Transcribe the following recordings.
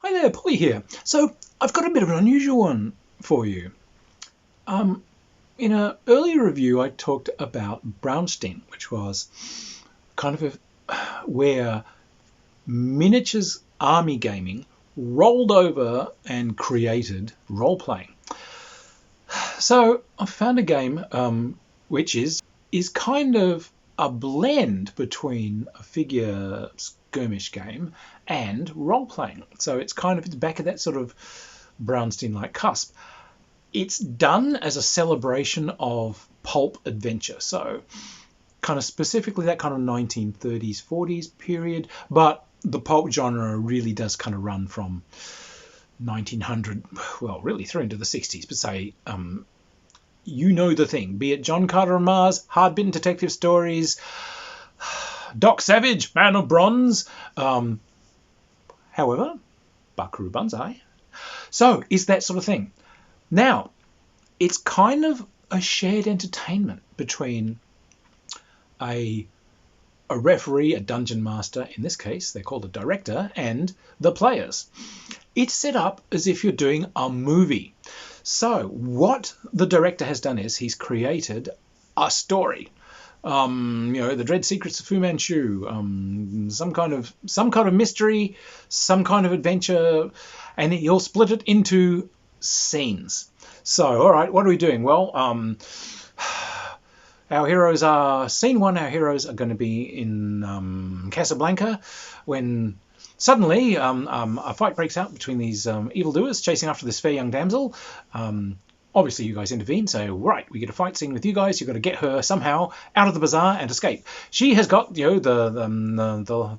Hi there, Polly here. So I've got a bit of an unusual one for you. In an earlier review, I talked about Brownstein, which was kind of where miniatures army gaming rolled over and created role-playing. So I found a game which is kind of a blend between a figure skirmish game and role-playing. So it's back at that sort of Brownstein-like cusp. It's done as a celebration of pulp adventure. So kind of specifically that kind of 1930s, 40s period. But the pulp genre really does kind of run from 1900, well, really through into the 60s. But say, you know the thing, be it John Carter on Mars, hard-bitten detective stories, Doc Savage, Man of Bronze. However, Buckaroo Banzai. So it's that sort of thing. Now, it's kind of a shared entertainment between a referee, a dungeon master, in this case, they're called a director, and the players. It's set up as if you're doing a movie. So what the director has done is he's created a story. The Dread Secrets of Fu Manchu, some kind of mystery, some kind of adventure, and he'll split it into scenes. So, all right, what are we doing? Well, our heroes are scene one. Our heroes are going to be in Casablanca when suddenly a fight breaks out between these evildoers chasing after this fair young damsel. Obviously, you guys intervene, so right, we get a fight scene with you guys. You've got to get her somehow out of the bazaar and escape. She has got, the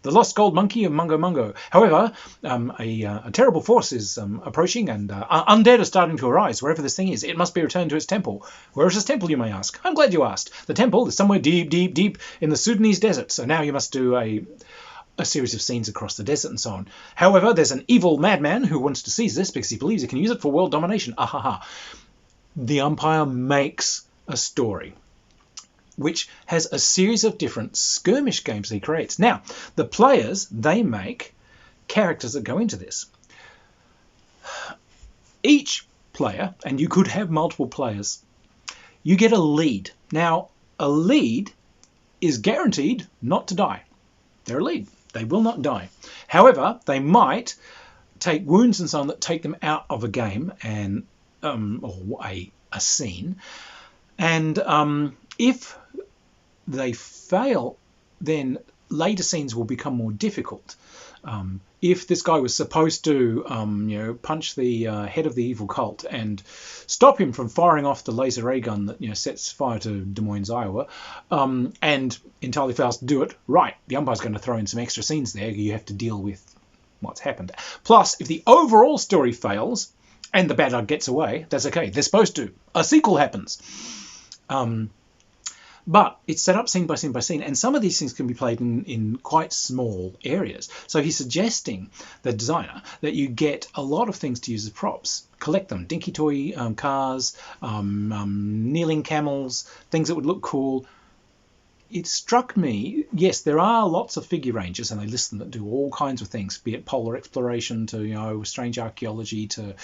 lost gold monkey of Mungo Mungo. However, a terrible force is approaching, and undead are starting to arise wherever this thing is. It must be returned to its temple. Where is this temple, you may ask? I'm glad you asked. The temple is somewhere deep, deep, deep in the Sudanese desert. So now you must do a series of scenes across the desert and so on. However, there's an evil madman who wants to seize this because he believes he can use it for world domination. Ahaha. The umpire makes a story which has a series of different skirmish games he creates. Now, the players, they make characters that go into this. Each player, and you could have multiple players, you get a lead. Now, a lead is guaranteed not to die. They're a lead. They will not die. However, they might take wounds and so on that take them out of a game and or a scene. And if they fail, then later scenes will become more difficult. If this guy was supposed to, punch the head of the evil cult and stop him from firing off the laser ray gun that sets fire to Des Moines, Iowa, and entirely fails to do it, right, the umpire's going to throw in some extra scenes there. You have to deal with what's happened. Plus, if the overall story fails and the bad guy gets away, that's okay. They're supposed to. A sequel happens. But it's set up scene by scene by scene, and some of these things can be played in quite small areas. So he's suggesting, the designer, that you get a lot of things to use as props. Collect them. Dinky toy cars, kneeling camels, things that would look cool. It struck me, yes, there are lots of figure rangers, and they list them that do all kinds of things, be it polar exploration to, strange archaeology to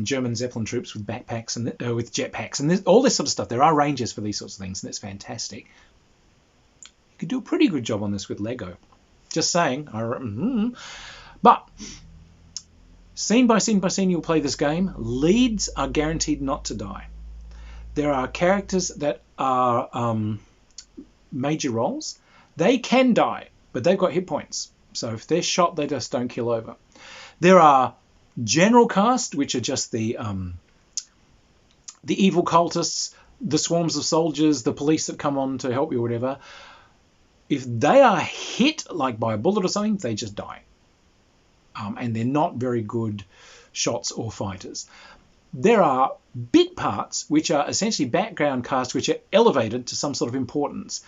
German Zeppelin troops with backpacks and with jetpacks and all this sort of stuff. There are rangers for these sorts of things, and it's fantastic. You could do a pretty good job on this with Lego. Just saying. But scene by scene by scene, you'll play this game. Leads are guaranteed not to die. There are characters that are major roles. They can die, but they've got hit points. So if they're shot, they just don't kill over. There are general cast, which are just the evil cultists, the swarms of soldiers, the police that come on to help you, whatever. If they are hit, like by a bullet or something, they just die. And they're not very good shots or fighters. There are bit parts, which are essentially background cast, which are elevated to some sort of importance.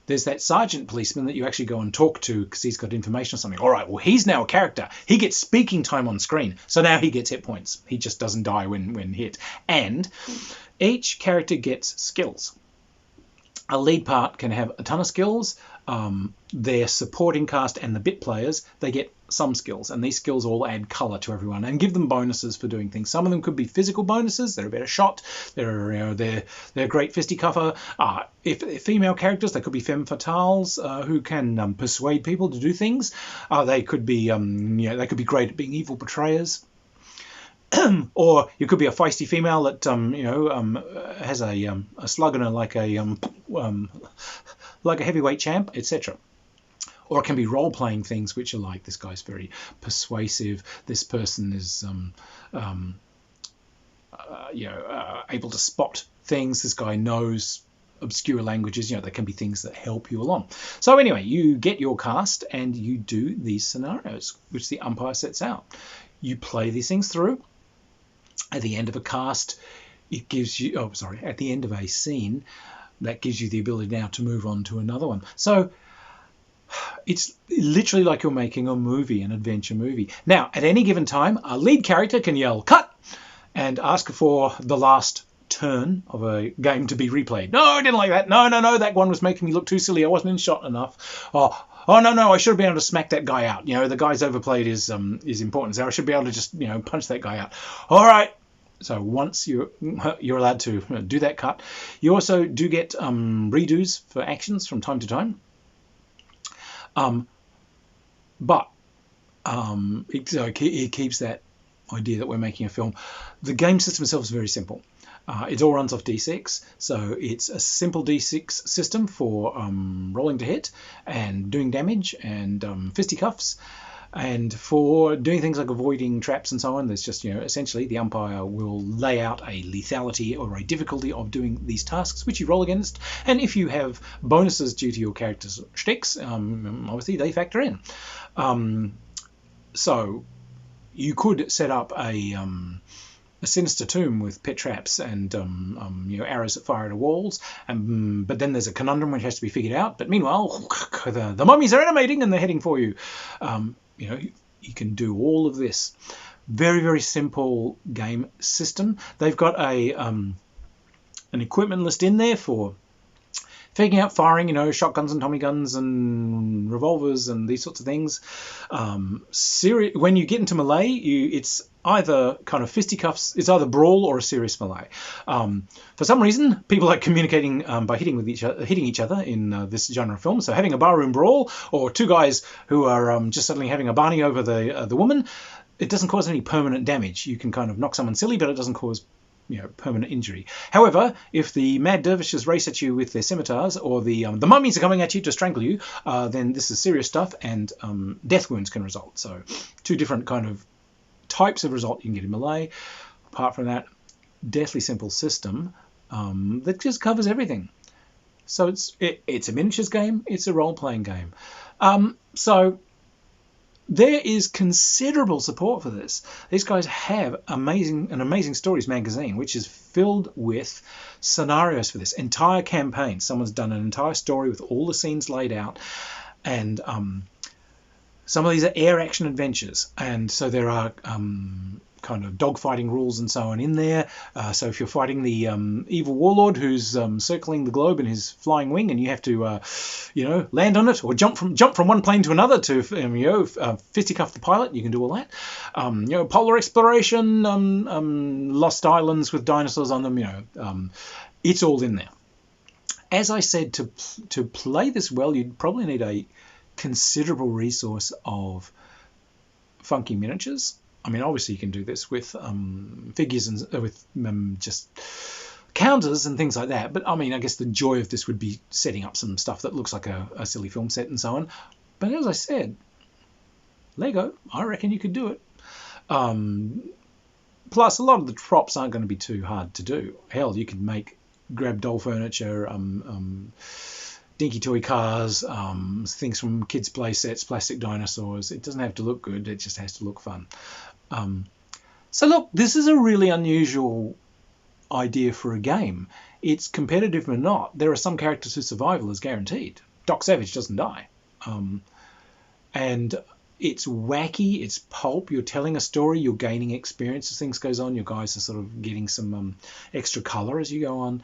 There's that sergeant policeman that you actually go and talk to because he's got information or something. All right, well, he's now a character. He gets speaking time on screen. So now he gets hit points. He just doesn't die when hit. And each character gets skills. A lead part can have a ton of skills. their supporting cast and the bit players, they get some skills, and these skills all add colour to everyone and give them bonuses for doing things. Some of them could be physical bonuses. They're a better shot. They're a great fisticuffer. If they're female characters, they could be femme fatales who can persuade people to do things. They could be they could be great at being evil betrayers. Or you could be a feisty female that has a slug in her like a heavyweight champ, etc. Or it can be role-playing things, which are like, this guy's very persuasive, this person is able to spot things, this guy knows obscure languages. There can be things that help you along. So anyway, you get your cast and you do these scenarios, which the umpire sets out. You play these things through. At the end of a cast, it gives you, at the end of a scene, that gives you the ability now to move on to another one. So it's literally like you're making a movie, an adventure movie. Now, at any given time, a lead character can yell "cut" and ask for the last turn of a game to be replayed. No, I didn't like that. No, that one was making me look too silly. I wasn't in shot enough. Oh no, I should have been able to smack that guy out. The guy's overplayed his importance there. I should be able to just punch that guy out. All right. So once you're allowed to do that cut, you also do get redos for actions from time to time. But it keeps that idea that we're making a film. The game system itself is very simple. It all runs off D6, so it's a simple D6 system for rolling to hit and doing damage and fisticuffs. And for doing things like avoiding traps and so on, there's just, essentially the umpire will lay out a lethality or a difficulty of doing these tasks, which you roll against. And if you have bonuses due to your character's shticks, obviously they factor in. So you could set up a sinister tomb with pit traps and arrows that fire at walls, but then there's a conundrum which has to be figured out. But meanwhile, the mummies are animating and they're heading for you. You can do all of this. Very, very simple game system. They've got an equipment list in there for figuring out firing, shotguns and Tommy guns and revolvers and these sorts of things. When you get into melee, it's either kind of fisticuffs, it's either brawl or a serious melee. For some reason, people like communicating by hitting each other in this genre of film. So having a barroom brawl or two guys who are just suddenly having a barney over the woman, it doesn't cause any permanent damage. You can kind of knock someone silly, but it doesn't cause permanent injury. However, if the mad dervishes race at you with their scimitars, or the mummies are coming at you to strangle you, then this is serious stuff, and death wounds can result. So two different kind of types of result you can get in melee. Apart from that, deathly simple system that just covers everything. So it's a miniatures game, it's a role-playing game. So there is considerable support for this. These guys have an amazing stories magazine, which is filled with scenarios for this entire campaign. Someone's done an entire story with all the scenes laid out, and some of these are air action adventures, and so there are kind of dogfighting rules and so on in there. So if you're fighting the evil warlord who's circling the globe in his flying wing, and you have to, land on it or jump from one plane to another to, fisticuff the pilot, you can do all that. Polar exploration, lost islands with dinosaurs on them. It's all in there. As I said, to play this well, you'd probably need a considerable resource of funky miniatures. I mean, obviously you can do this with figures and with just counters and things like that. But I mean, I guess the joy of this would be setting up some stuff that looks like a silly film set and so on. But as I said, Lego, I reckon you could do it. Plus, a lot of the props aren't going to be too hard to do. Hell, you could grab doll furniture, dinky toy cars, things from kids' play sets, plastic dinosaurs. It doesn't have to look good, it just has to look fun. So look, this is a really unusual idea for a game. It's competitive or not. There are some characters whose survival is guaranteed. Doc Savage doesn't die. And it's wacky, it's pulp, you're telling a story, you're gaining experience as things goes on, your guys are sort of getting some extra colour as you go on.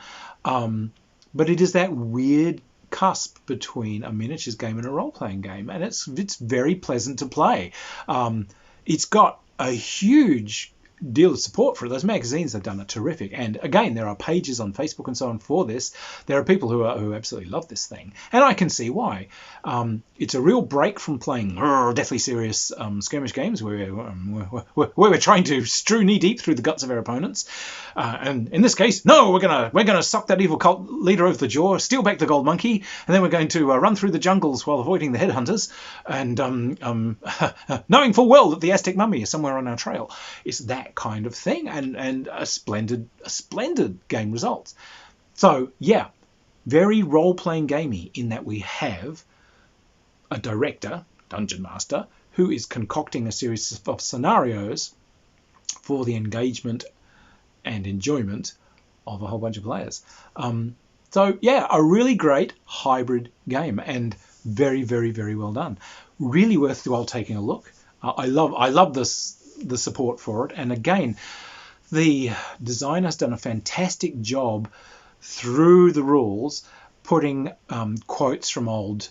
But it is that weird cusp between a miniatures game and a role-playing game, and it's very pleasant to play. It's got a huge deal of support for it. Those magazines have done it terrific, and again, there are pages on Facebook and so on for this. There are people who absolutely love this thing, and I can see why. It's a real break from playing deathly serious skirmish games where we're trying to strew knee deep through the guts of our opponents, and in this case, no, we're gonna suck that evil cult leader over the jaw, steal back the gold monkey, and then we're going to run through the jungles while avoiding the headhunters, and knowing full well that the Aztec mummy is somewhere on our trail. It's that kind of thing, and a splendid game results. So yeah, very role-playing gamey in that we have a director, dungeon master, who is concocting a series of scenarios for the engagement and enjoyment of a whole bunch of players. So yeah, a really great hybrid game, and very, very, very well done. Really worthwhile taking a look. I love the support for it, and again, the designer's done a fantastic job through the rules, putting quotes from old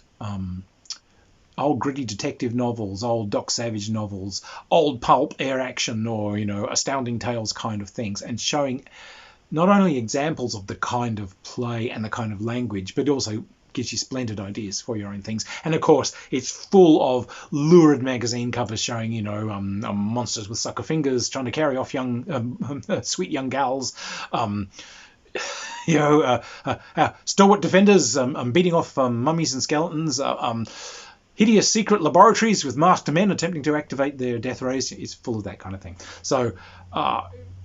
gritty detective novels, old Doc Savage novels, old pulp air action, or Astounding Tales kind of things, and showing not only examples of the kind of play and the kind of language, but also gives you splendid ideas for your own things. And of course, it's full of lurid magazine covers showing, monsters with sucker fingers trying to carry off young, sweet young gals. Stalwart defenders beating off mummies and skeletons. Hideous secret laboratories with masked men attempting to activate their death rays. It's full of that kind of thing. So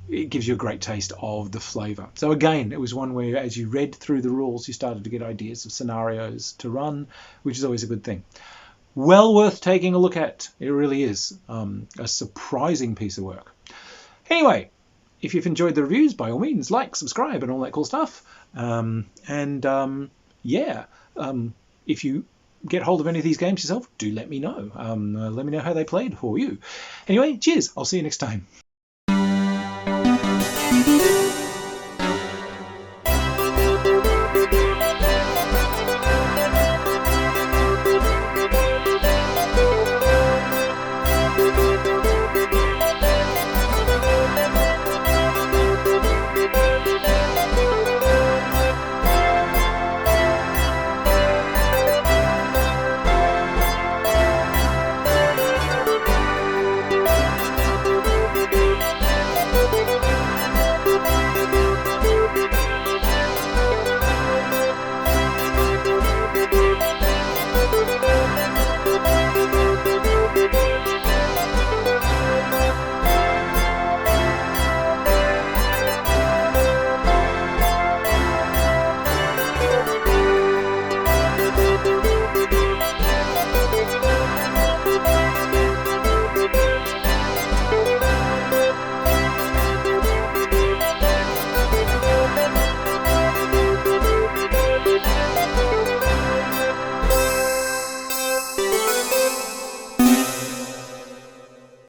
it gives you a great taste of the flavour. So again, it was one where as you read through the rules, you started to get ideas of scenarios to run, which is always a good thing. Well worth taking a look at. It really is a surprising piece of work. Anyway, if you've enjoyed the reviews, by all means, like, subscribe, and all that cool stuff. If you get hold of any of these games yourself, do let me know. Let me know how they played for you. Anyway, cheers. I'll see you next time.